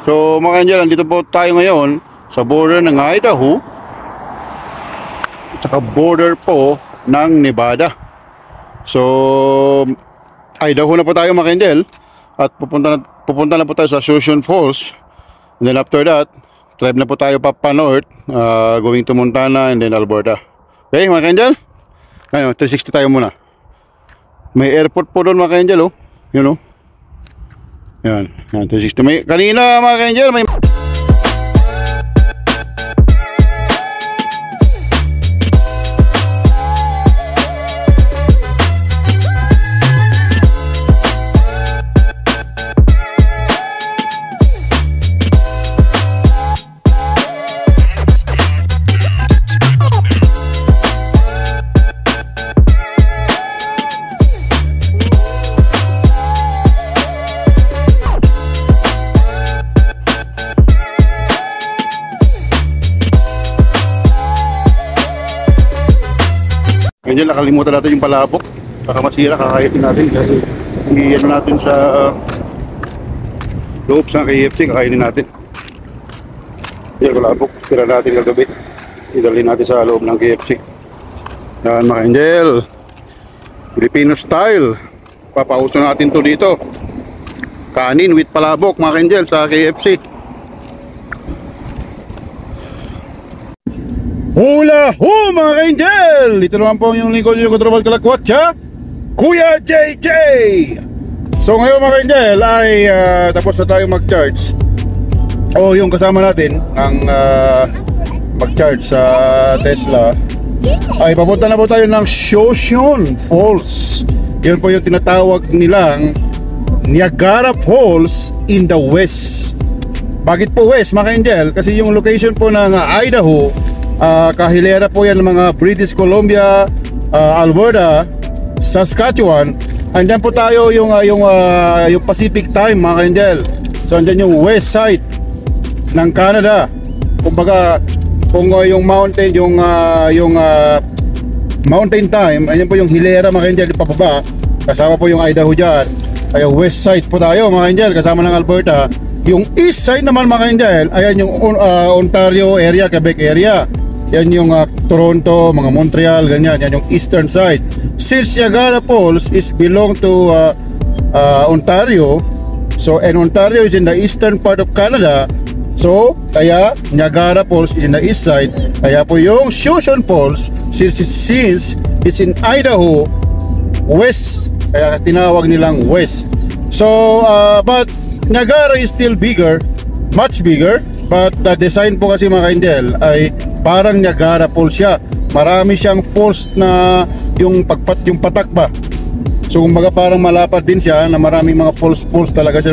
So mga angel, andito po tayo ngayon sa border ng Idaho at saka border po ng Nevada. So Idaho na po tayo mga angel at pupunta na po tayo sa Ascension Falls. And then after that, drive na po tayo pa north, going to Montana and then Alberta. Okay mga angel? Ngayon, 360 tayo muna. May airport po doon mga angel, oh. You know? Yan, 360. May, kanina mga ka-angel, may... Ganyan, nakalimutan natin yung palabok. Baka masira, kakayatin natin kasi iyan natin sa loob sa KFC, kakainin natin. Yung palabok, tira natin kagabi. Idalhin natin sa loob ng KFC. Yan mga angel, Filipino style. Papauso natin to dito. Kanin with palabok mga angel sa KFC. Hula ho mga ka-angel! Ito naman po yung lingkod nyo, Kontrobal Kalakwatsa, Kuya JJ! So ngayon mga ka-angel ay tapos na tayo mag-charge. O yung kasama natin ang mag-charge sa Tesla ay papunta na po tayo ng Ascension Falls. Yun po yung tinatawag nilang Niagara Falls in the West. Bakit po West mga ka-angel? Kasi yung location po ng Idaho, kahilera po yan ng mga British Columbia, Alberta, Saskatchewan. Andyan po tayo yung Pacific time mga ka-angel. So andyan yung west side ng Canada. Kumbaga kung yung mountain, yung mountain time, andyan po yung hilera mga ka-angel pababa. Kasama po yung Idaho dyan. Ay west side po tayo mga ka-angel, kasama ng Alberta. Yung east side naman mga ka-angel, ayan yung Ontario area, Quebec area. Yan yung Toronto, mga Montreal, ganyan. Yan yung eastern side. Since Niagara Falls is belong to Ontario, so and Ontario is in the eastern part of Canada, so kaya Niagara Falls is in the east side. Kaya po yung Ascension Falls, since it's in Idaho, west, kaya tinawag nilang west. So but Niagara is still bigger, much bigger. But the design po kasi mga ka-angel ay parang Niagara Falls siya. Marami siyang falls na yung patak ba. So kumbaga parang malapad din siya na maraming mga falls talaga siya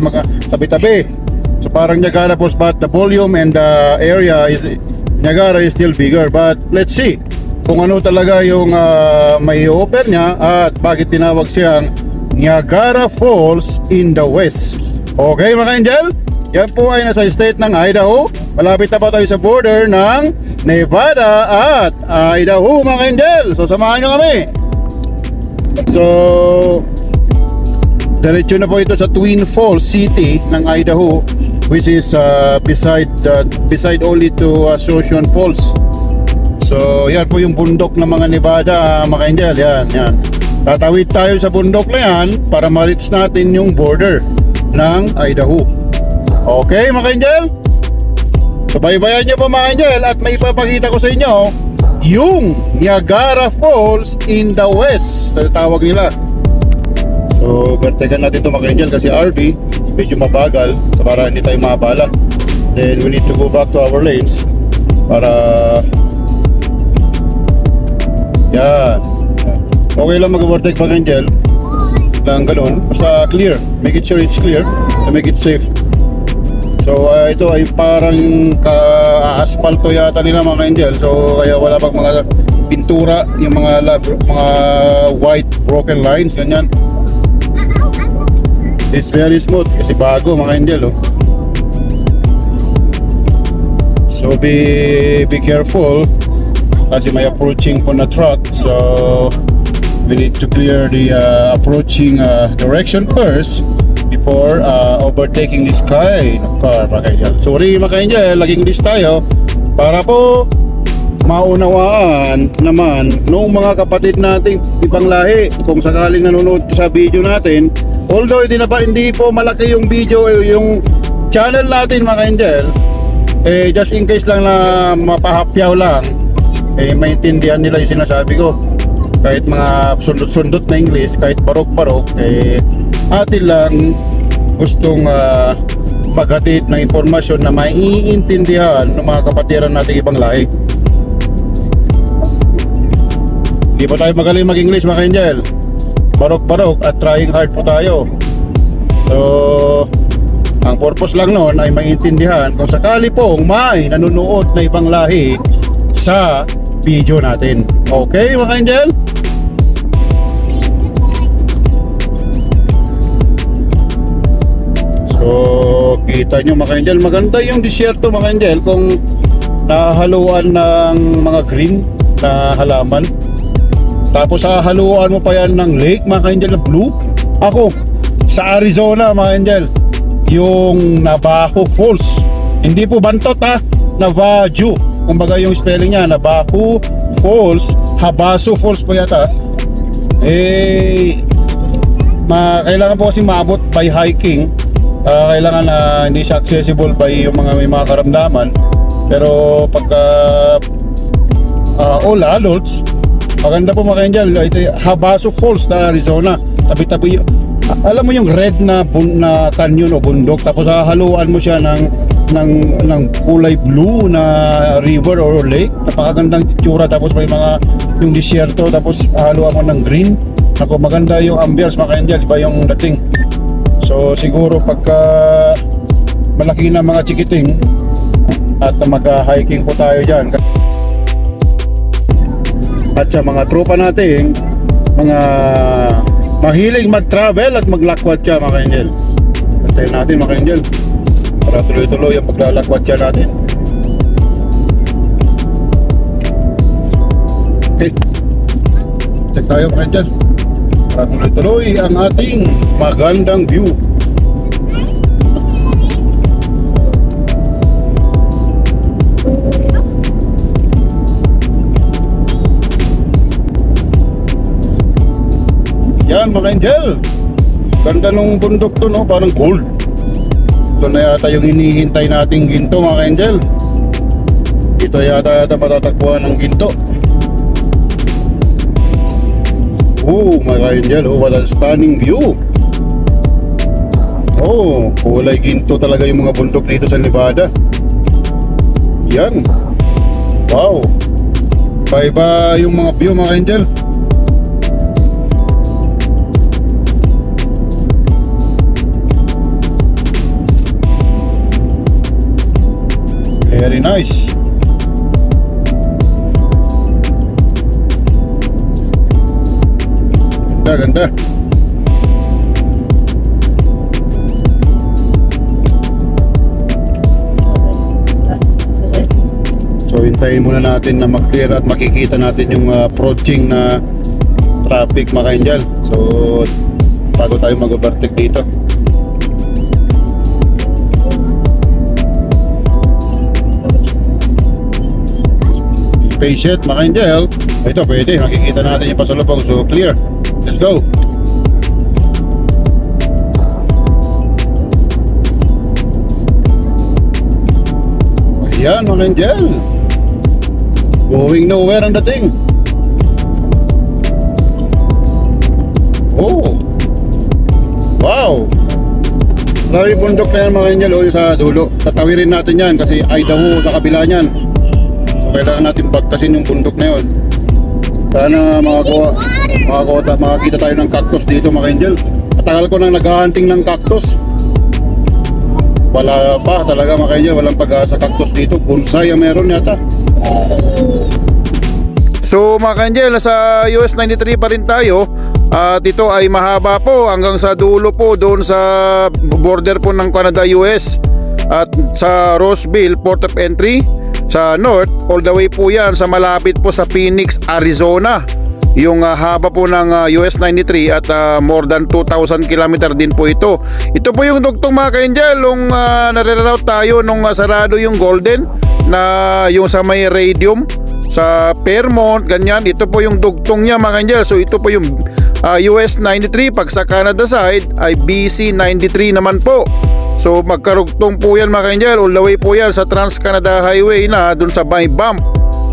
tabi-tabi. So parang Niagara Falls, but the volume and the area is Niagara is still bigger. But let's see kung ano talaga yung may offer niya at bakit tinawag siyang Niagara Falls in the West. Okay mga ka-angel? Yan po ay nasa state ng Idaho. Malapit na pa tayo sa border ng Nevada at Idaho mga ka-angel. So samahan nyo kami. So diretso na po ito sa Twin Falls City ng Idaho, which is beside only to Ascension Falls. So yan po yung bundok ng mga Nevada mga ka-angel. Yan. Tatawid tayo sa bundok na yan para ma-reach natin yung border ng Idaho. Okay mga ka-angel? So baybayan nyo po mga ka-angel at may ipapakita ko sa inyo yung Niagara Falls in the West, tawag nila. So bertegan natin ito mga ka-angel kasi RV medyo mabagal so para hindi tayo maabala. Then we need to go back to our lanes para yan. Okay lang mag-overtake mga ka-angel lang ganun, basta clear, make it sure it's clear to make it safe. So ito ay parang ka-asfalto yata nila mga ka-angel. So kaya wala pang mga pintura, yung mga white broken lines ganyan. It's very smooth kasi bago mga ka-angel, oh. So be careful kasi may approaching po na truck. So we need to clear the approaching direction first before overtaking this kind of car, mga ka-angel. Sorry mga ka-angel, laging list tayo para po maunawaan naman nung mga kapatid nating ibang lahi kung sakaling nanonood sa video natin. Although hindi po malaki yung video yung channel natin mga ka-angel, just in case lang na mapahapyaw lang, maintindihan nila yung sinasabi ko. Kahit mga sundot-sundot na English, kahit barok-barok, atin lang gustong maghatid ng impormasyon na maiintindihan ng mga kapatiran nating ibang lahi. Hindi pa tayo magaling mag-English mga ka-angel, barok-barok at trying hard po tayo. So ang purpose lang noon ay maintindihan kung sakali pong may nanonood na ibang lahi sa video natin. Okay mga ka-angel? So kita nyo mga ka-angel, maganda yung disyerto mga ka-angel kung nahaluan ng mga green na halaman. Tapos hahaluan mo pa yan ng lake mga ka-angel na blue. Ako sa Arizona mga ka-angel, yung Navajo Falls, hindi po Bantot ha, Navajo, kumbaga yung spelling niya Navajo Falls, Habaso Falls po yata. Kailangan po kasi maabot by hiking. Kailangan na hindi siya accessible by yung may mga karamdaman. Pero pagka all adults, maganda po mga ka-angel. Habaso Falls na Arizona, tabi-tabi. Alam mo yung red na canyon o bundok, tapos hahaluan mo siya ng kulay blue na river or lake. Napakagandang itsura, tapos may mga yung disyerto, tapos hahaluan mo ng green. Ako, maganda yung ambience mga ka-angel, iba yung dating. So siguro pagka malaki na mga chikiting at mag-hiking po tayo dyan, at sa mga tropa natin mga mahilig mag-travel at maglakwat siya mga ka-angel, antayin natin mga ka-angel para tuloy-tuloy ang paglalakwat siya natin. Okay, check tayo mga ka-angel para tuloy-tuloy ang ating magandang view. Yan mga ka-angel, ganda nung bundok to, no? Parang gold. Ito na yata yung hinihintay nating ginto mga ka-angel. Ito yata matatagpuan ng ginto. Oh mga ka-angel, oh, what a stunning view. Oh, kulay ginto talaga yung mga bundok dito sa Nevada. Yan. Wow, iba yung mga view mga ka-angel. Very nice. Ganda. So hintayin muna natin na mag-clear at makikita natin yung approaching na traffic mga ka-angel. So bago tayo mag-overtake dito. Patient mga ka-angel. Ito pwede, makikita natin yung pasalubong. So clear, let's go. Ayan mga ka-angel, going nowhere ang dating. Oh, wow, grabe bundok na yan mga ka-angel. O sa dulo, tatawirin natin yan kasi Idaho sa kabila niyan. So kailangan natin bagtasin yung bundok na yun. Sana makakita tayo ng cactus dito mga ka-angel. Matagal ko nang naghahunting ng cactus. Wala pa talaga mga ka-angel, walang pag-asa cactus dito. Bonsai ang meron yata. So mga ka-angel, nasa US 93 pa rin tayo. At ito ay mahaba po hanggang sa dulo po, doon sa border po ng Canada-US. At sa Roseville, Port of Entry sa north, all the way po yan sa malapit po sa Phoenix, Arizona. yung haba po ng US 93 at more than 2,000 km din po ito. Ito po yung dugtong mga ka-angel nung nare-route tayo nung sarado yung Golden na yung sa may Radium sa Fairmont, ganyan. Ito po yung dugtong niya mga ka-angel. So ito po yung US 93, pag sa Canada side ay BC 93 naman po. So magkarugtong po yan mga ka-angel, all the way po yan sa Trans-Canada Highway na dun sa may bump.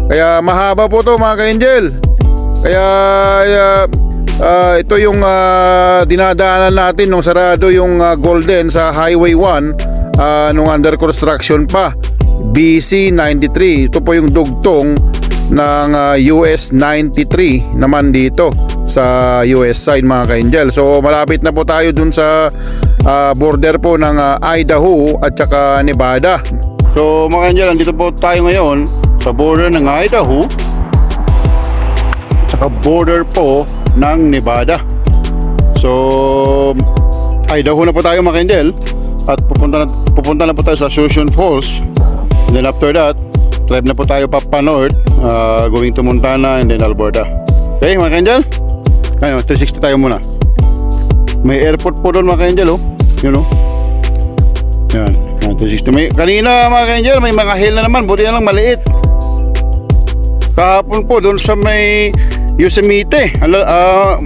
Kaya mahaba po to mga ka-angel. Kaya ito yung dinadaanan natin nung sarado yung Golden sa Highway 1 nung under construction pa, BC 93. Ito po yung dugtong ng US 93 naman dito sa US side mga ka-angel. So malapit na po tayo dun sa border po ng Idaho at saka Nevada. So mga ka-angel, andito po tayo ngayon sa border ng Idaho saka border po ng Nevada. So Idaho na po tayo mga ka-angel at pupunta na po tayo sa Ascension Falls. And then after that, drive na po tayo pa north, going to Montana and then Alberta. Okay mga ka-angel? Ayun, 360 tayo muna. May airport po doon mga ka-angel, oh. Yun, oh. Yan, 360. Kanina mga ka-angel, may mga hill na naman, buti na lang maliit. Kahapon po doon sa may Yosemite,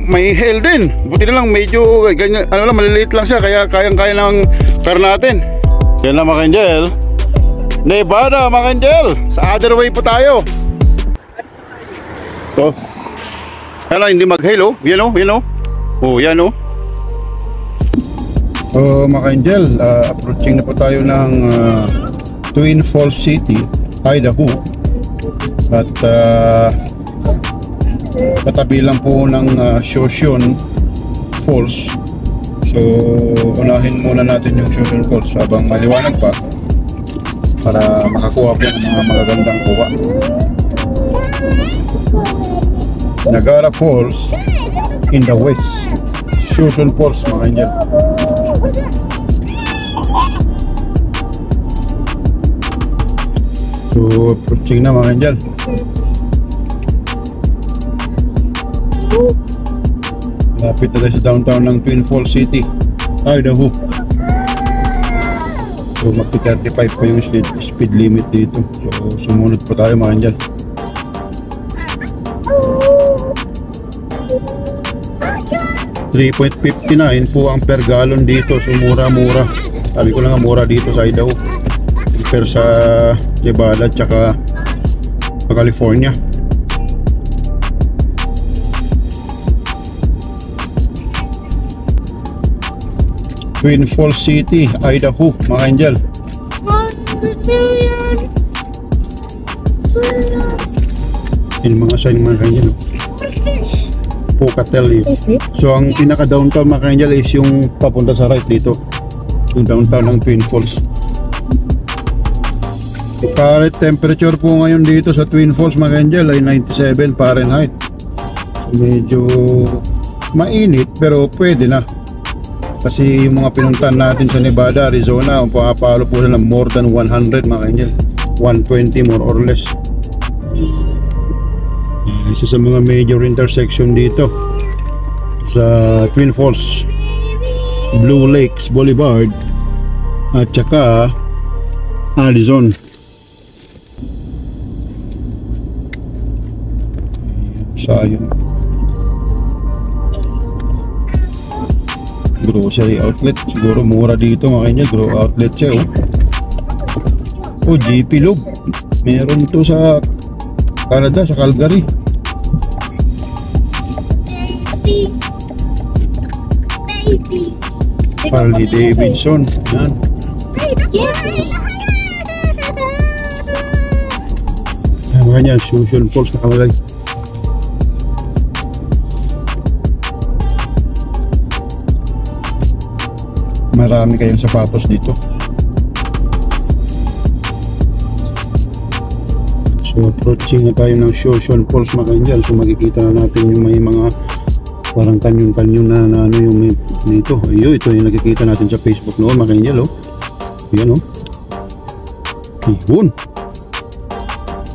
may hill din. Buti na lang medyo ganyan, maliliit lang siya, kaya kayang-kaya ng car natin. Yan lang mga ka-angel. Nevada mga ka-angel, sa other way po tayo. So, yan lang, hindi mag-hill, oh. Yan, oh, yan, oh. Oh, yan, oh. So mga ka-angel, approaching na po tayo ng Twin Falls City, Idaho. At katabi lang po ng Ascension Falls. So unahin muna natin yung Ascension Falls habang maliwanag pa para makakuha po ng mga magagandang kuha. Niagara Falls in the west, Ascension Falls mga ka-angel. So approaching na mga ka-angel. Lapit na tayo sa downtown ng Twin Falls City, Idaho. So magpi-35 pa yung speed limit dito. So sumunod pa tayo mga ka-angel. $3.59 po ang per gallon dito. So mura-mura. Sabi ko lang nga mura dito sa Idaho compare sa Nevada at saka sa California. Twin Falls City, Idaho mga ka-angel. Yung mga sign mga ka-angel, Pocatello. So ang pinaka downtown mga ka-angel is yung papunta sa right dito, yung downtown ng Twin Falls. The current temperature po ngayon dito sa Twin Falls mga ka-angel ay 97 Fahrenheit. So, medyo mainit pero pwede na. Kasi yung mga pinuntahan natin sa Nevada, Arizona, ang pumapalo po sila ng more than 100 mga ka-angel. 120 more or less. Isa sa mga major intersection dito sa Twin Falls, Blue Lakes Boulevard at saka Addison. Sayang. Grocery outlet, siguro mura dito mga ka-angel. Grow outlet siya, oh. Oh, GP Lube. Meron to sa Canada, sa Calgary. Harley Davidson. Yan. Yan mga yan, Ascension Falls nakalagay. Marami kayong sapatos dito. So approaching na tayo ng Ascension Falls mga ka-angel. So makikita na natin yung may mga parang kanyon-kanyon na ano yung dito. Ayun, ito yung nakikita natin sa Facebook noon mga ka-angel, oh. Yan, oh. Ayun.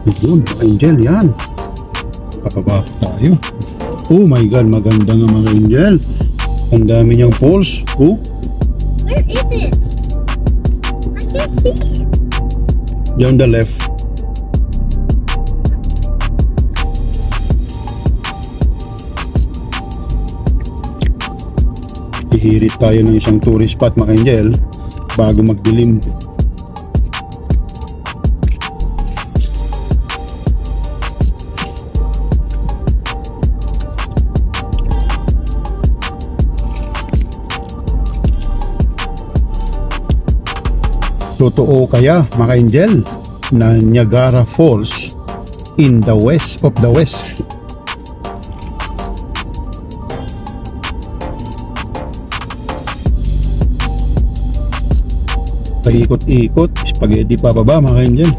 Ayun mga ka-angel, yan. Papababa tayo. Oh my God, maganda nga mga angel. Ang dami niyang falls. Oh. Where is it? I can't see it. Diyan the left. Hihirit tayo ng isang tourist spot mga angel bago magdilim. Totoo kaya mga angel na Niagara Falls in the west of the west? Paikot-ikot, spaghetti pa baba mga angel.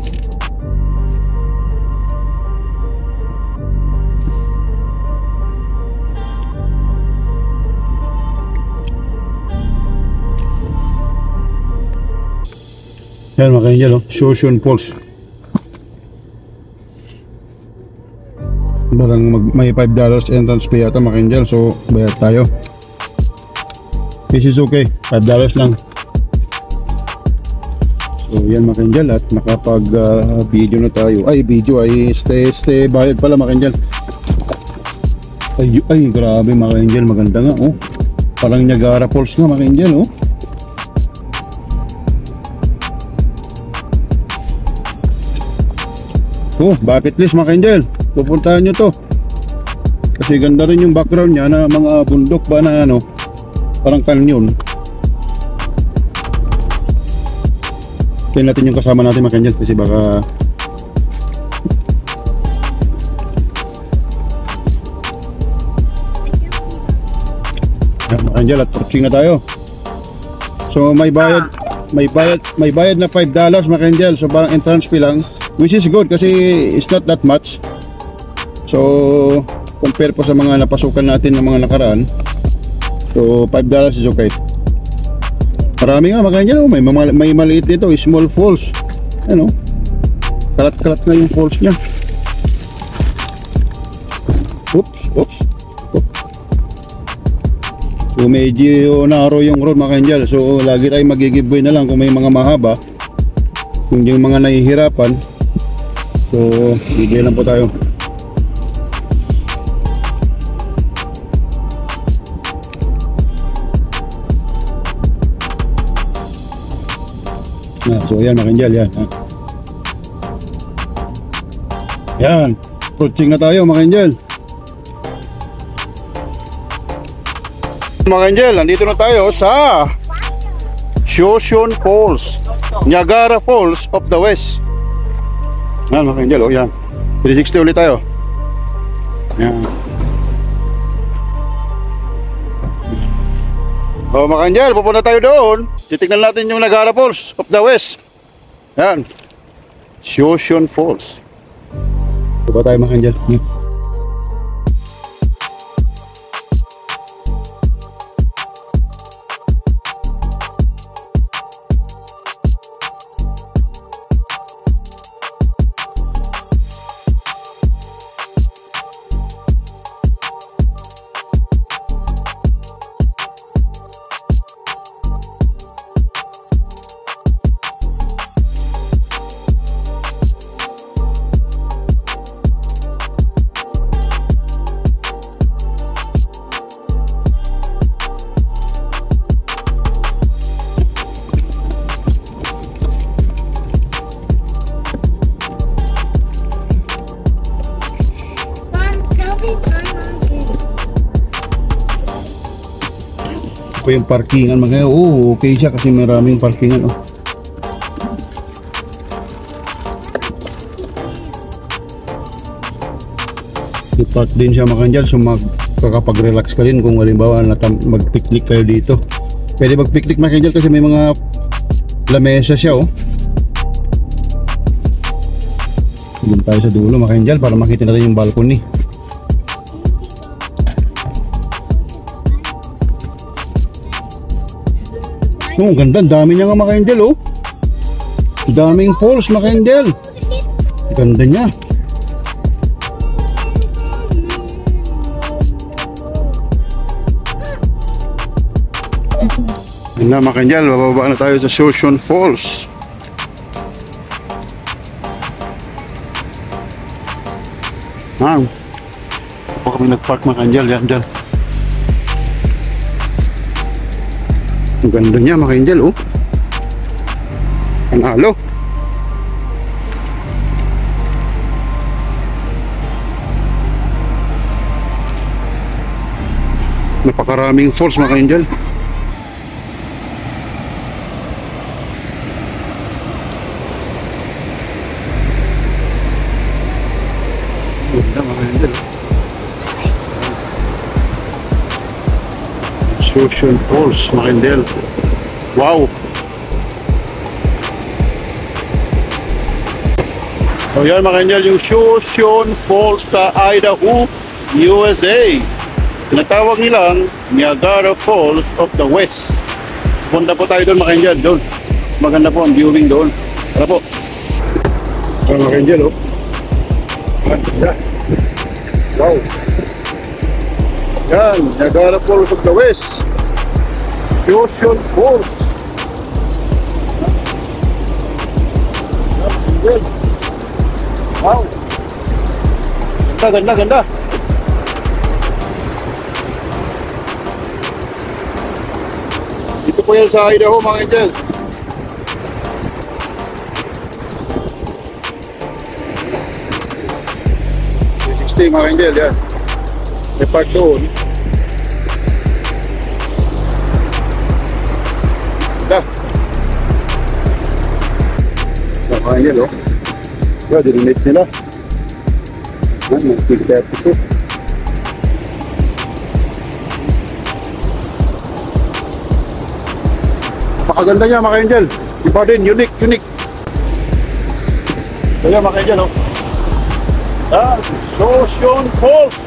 Yan mga angel, oh. Shoshone Falls. Parang may $5 entrance fee yata mga angel, so bayad tayo. This is okay, $5 lang. So yan mga angel, at nakapag video na tayo. Ay video ay stay bayad pala mga angel. Ay grabe mga angel, maganda nga oh. Parang Niagara Falls nga mga angel oh. Oh, bucket list mga angel. Pupuntahan nyo to. Kasi ganda rin yung background niya na mga bundok ba na ano, parang canyon. Tingnan natin yung kasama natin mga angel kasi baka mga angel, at touching na tayo. So may bayad na $5 mga angel. So parang entrance fee lang, which is good kasi it's not that much. So compare po sa mga napasukan natin ng mga nakaraan, so $5 is okay. Marami nga mga angel, may maliit dito, small falls. Ano, kalat-kalat na yung falls nya. Oops. So medyo narrow yung road mga angel. So lagi tayong mag-giveaway na lang kung may mga mahaba. Kung yung mga nahihirapan, so bigay lang po tayo. So yan mga angel, yan. Yan, approaching na tayo mga angel. Mga angel, nandito na tayo sa Shoshone Falls, Niagara Falls of the West. Yan mga angel, oh yan. 360 ulit tayo. Yan. Oh mga angel, pupunta tayo doon. Titignan natin yung Niagara Falls of the West. Yan, Shoshone Falls. Pupunta tayo mga angel. Po yung parkingan mga okay siya kasi maraming parkingan oh. I-park din siya mga angel, so makakapag-relax ka rin kung halimbawa mag-picnic kayo dito. Pwede mag-picnic mga angel kasi may mga lamesa siya oh. Doon tayo sa dulo mga angel para makita natin yung balcony. Oh, ganda, dami niya nga mga angel oh. Daming falls mga angel. Ganda niya. Na mga ka-angel, bababa na tayo sa Shoshone Falls. Po kami nag-park mga ka-angel, yan dyan. Ang ganda niya mga ka-angel, oh. Panalo. Napakaraming falls mga ka-angel. Ganda mga ka-angel. Shoshone Falls mga ka-angel. Wow. So yan mga ka-angel, yung Shoshone Falls sa Idaho, USA. Tinatawag nilang Niagara Falls of the West. Punta po tayo doon mga ka-angel, doon. Maganda po ang viewing doon. Tara po. Tara mga ka-angel, oh. Ganda. Wow. Yan, Niagara Falls of the West. Shoshone Falls. Wow. Ganda, ganda, ganda. Dito po yan sa Idaho mga ka-angel. Stay mga ka-angel, yan. May park doon. Ganda. Mga ka-angel, oh. Yan, dinimit nila. Yan, mag-filter ito. Pakaganda niya mga ka-angel. Iba din, unique. Kaya mga ka-angel, oh. Yan, Shoshone Falls.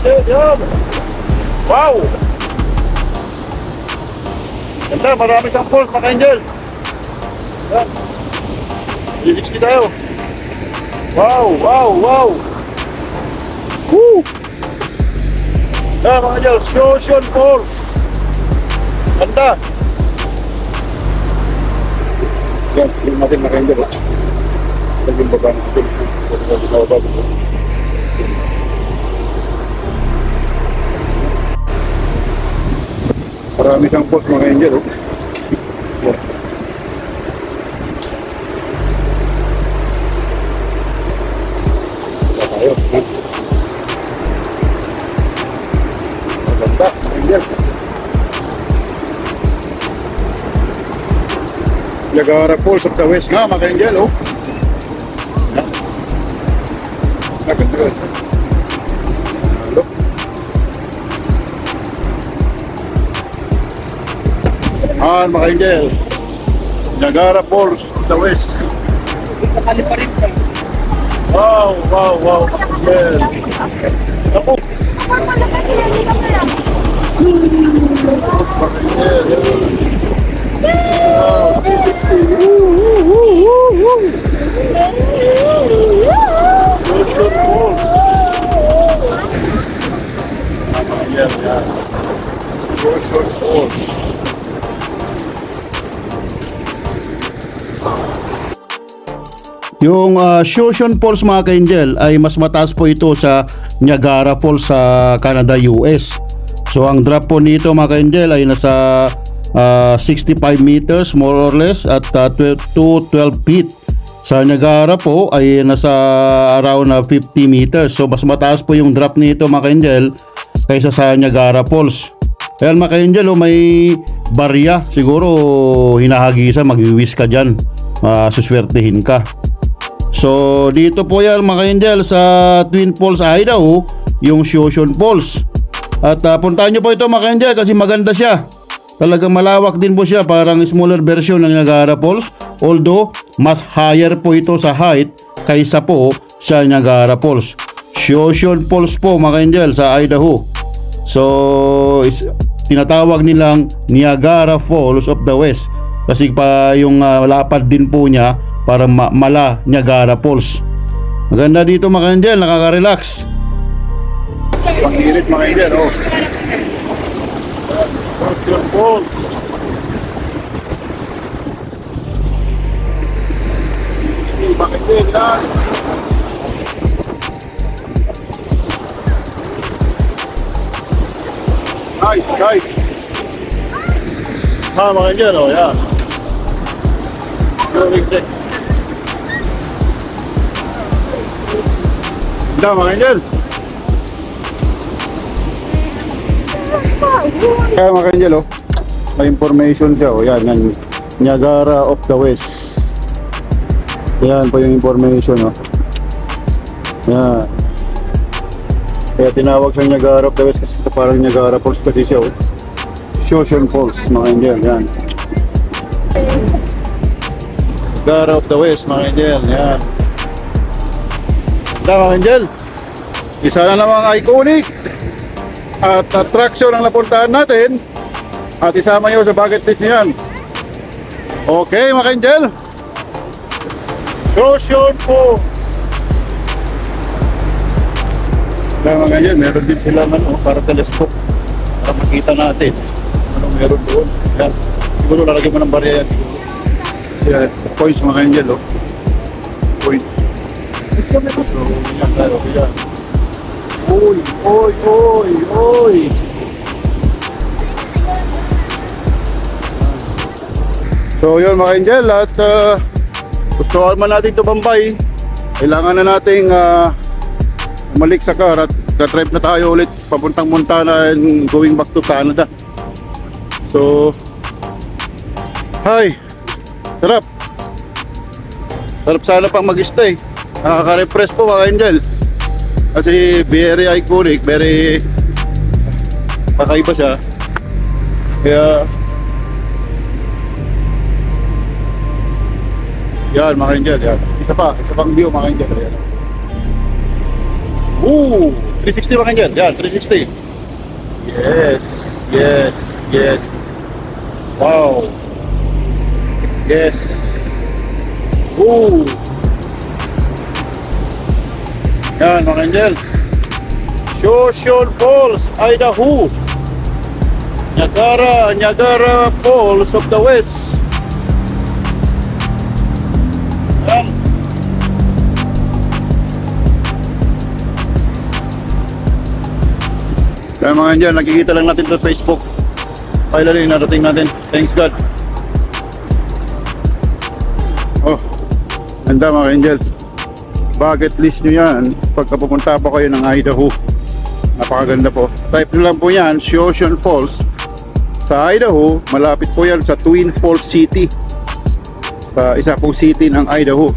Yan. Wow. Ganda, marami siyang falls mga ka-angel. Yan. Liliksi tayo. Wow. Woo. Yan mga ka-angel, Shoshone Falls. Ganda. Yan, yung natin mga ka-angel. Naging baba natin. Marami siyang falls mga ka-angel, oh. Yan. Tayo, ha? Maganda, mga ka-angel. Niagara Falls of the West nga mga ka-angel, oh. Maganda. Hello. Mga ka-angel, Niagara Falls of the West. Nakaliparin ka. Wow, mga ka-angel. Apo. Mga ka-angel, wow, 360. Shoshone Falls. Yan. Shoshone Falls. Yung Shoshone Falls mga ka-angel ay mas mataas po ito sa Niagara Falls sa Canada, US. So ang drop po nito mga ka-angel ay nasa 65 meters more or less at 12 to 12 feet. Sa Niagara po ay nasa around 50 meters. So mas mataas po yung drop nito mga ka-angel kaysa sa Niagara Falls. Ayan mga ka-angel, may barya. Siguro hinahagisa, magwiwis ka dyan. Suswertehin ka. So dito po yan mga ka-angel sa Twin Falls, Idaho, yung Shoshone Falls. At puntahan nyo po ito mga ka-angel kasi maganda siya. Talagang malawak din po siya, parang smaller version ng Niagara Falls. Although mas higher po ito sa height kaysa po sa Niagara Falls. Shoshone Falls po mga ka-angel sa Idaho. So tinatawag nilang Niagara Falls of the West kasi pa yung lapad din po niya para mala Niagara Falls. Maganda dito mga ka-angel, nakaka-relax. Pangirit mga ka-angel, oh. Shoshone Falls. Angel, yan. Nice, nice. Mga Angel, oh, yan. Going check. Mga Angel. Kaya mga Angel, oh, may information siya, oh, yan, yan. Niagara of the West. Yan po yung information, oh. Yan. Kaya tinawag sa Niagara of the West kasi parang Niagara Falls kasi siya, oh. Shoshone Falls, mga Angel, yan. Niagara of the West, mga Angel, yan. Mga Angel, isa na namang iconic at attraction ang napuntahan natin at isama nyo sa bucket list nyo yan. Okay mga Angel, Shoshone po. Kaya mga Angel, meron din sila para telescope para makita natin ano meron doon. Yan. Siguro lalagyan mo ng barya yan. Yan, points mga Angel, oh. Point. So, yan tayo, yan. Oy, oy, oy, oy. So yun mga Angel, at gusto man natin ito Bambay, kailangan na nating umalik sa car at ka-drive na tayo ulit papuntang Montana and going back to Canada. So hi, sarap sana pang mag-stay, nakaka-refresh po mga Angel kasi very iconic, very kakaiba siya. Kaya yan mga Angel, yan. Isa pang view mga Angel. Yan. 360 mga Angel, yan, 360. Yes, yes, yes. Wow. Yes. Yan mga Angel. Shoshone Falls, Idaho. Niagara Falls of the West. Kaya mga Angel, nakikita lang natin sa Facebook. Finally, narating natin. Thanks God. Oh, ganda mga Angel. Bucket list nyo yan pagka pupunta pa kayo ng Idaho. Napakaganda po. Type nyo lang po yan, Shoshone Falls. Sa Idaho, malapit po yan sa Twin Falls City. Sa isa pong city ng Idaho.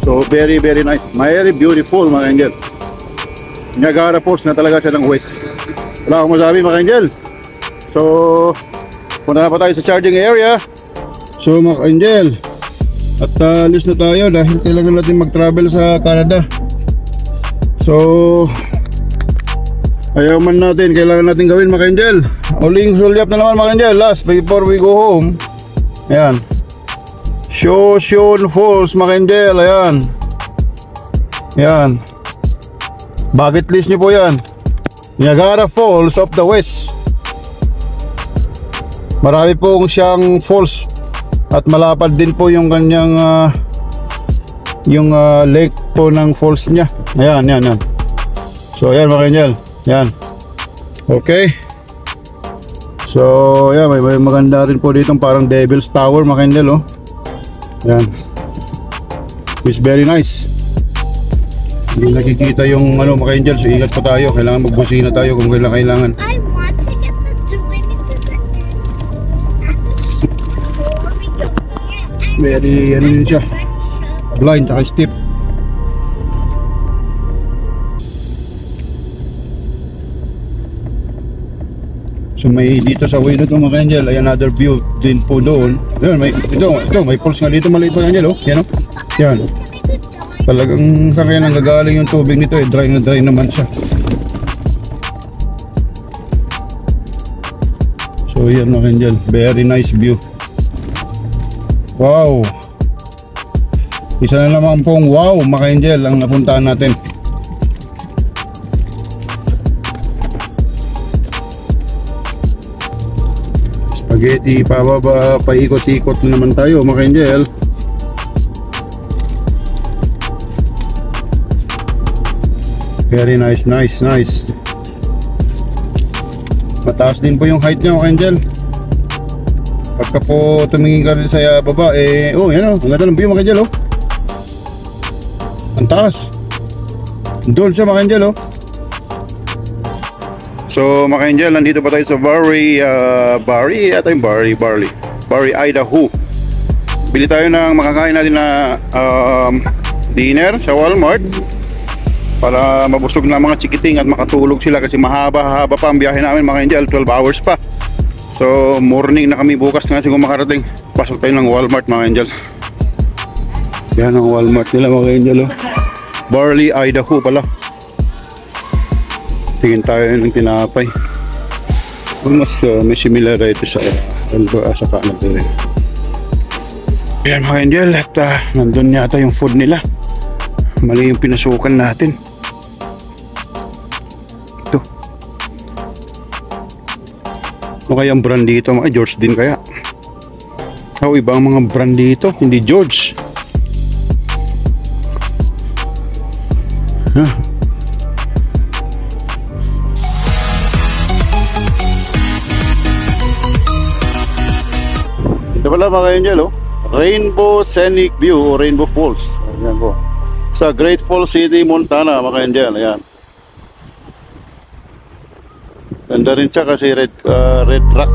So very very nice, very beautiful mga Angel. Niagara Falls na talaga siya ng West. Wala akong masabi mga Angel. So punta na pa tayo sa charging area. So mga Angel, at alis na tayo dahil kailangan natin mag-travel sa Canada. So ayaw man natin, kailangan natin gawin mga Angel. Uling sulyap na naman mga Angel, last before we go home. Ayan, Shoshone Falls mga Angel, ayan. Yan, bucket list nyo po yan. Niagara Falls of the West. Marami pong siyang falls at malapad din po yung kanyang lake po ng falls niya. Ayan, yan, yan. So ayan mga Angel, yan. Okay. So ayan, may maganda rin po dito parang Devil's Tower mga Angel, oh. Yan. It's very nice. Hindi nakikita yung mga Angel, so ingat pa tayo. Kailangan magbusina tayo kung kailangan. I want to get the 2 to the Very ano yun siya, blind tsaka steep. So may dito sa way na ito mga Angel, ay another view din po doon. Ayun, may falls nga dito maliit mga Angel, oh. Yan, oh. Yan. Talagang sa kaya nanggagaling yung tubig nito, dry na dry naman siya. So yan mga Angel, very nice view. Wow. Isa na naman pong wow mga Angel ang napuntahan natin. Spaghetti, pababa, paikot-ikot na naman tayo mga Angel. Very nice, nice, nice. Mataas din po yung height niya, mga angel. Pagka po tumingin ka rin sa baba, oh yan o, ang ganda ng view, mga angel, oh. Ang taas. Doon siya, mga angel, oh. So, mga angel, nandito pa tayo sa Barry, Idaho. Bili tayo ng makakain natin na dinner sa Walmart para mabusog na mga chikiting at makatulog sila kasi mahaba-haba pa ang biyahe namin, mga angel, 12 hours pa. So morning na kami bukas nga siguro makarating. Pasok tayo ng Walmart, mga angel. Yan ang Walmart nila, mga angel, oh. Barley, Idaho pala. Tingin tayo ng tinapay. Mas may similarity sa Canada rin. Yan, mga angel, at nandun yata yung food nila. Mali yung pinasukan natin. Ito. Ano kaya ang brand dito, mga George din kaya? O ibang mga brand dito, hindi George. Ito pala, mga angel, oh. Rainbow Scenic View o Rainbow Falls. Ayan po. Sa Great Falls City, Montana, mga angel. Ayan. Ganda rin siya kasi red rock.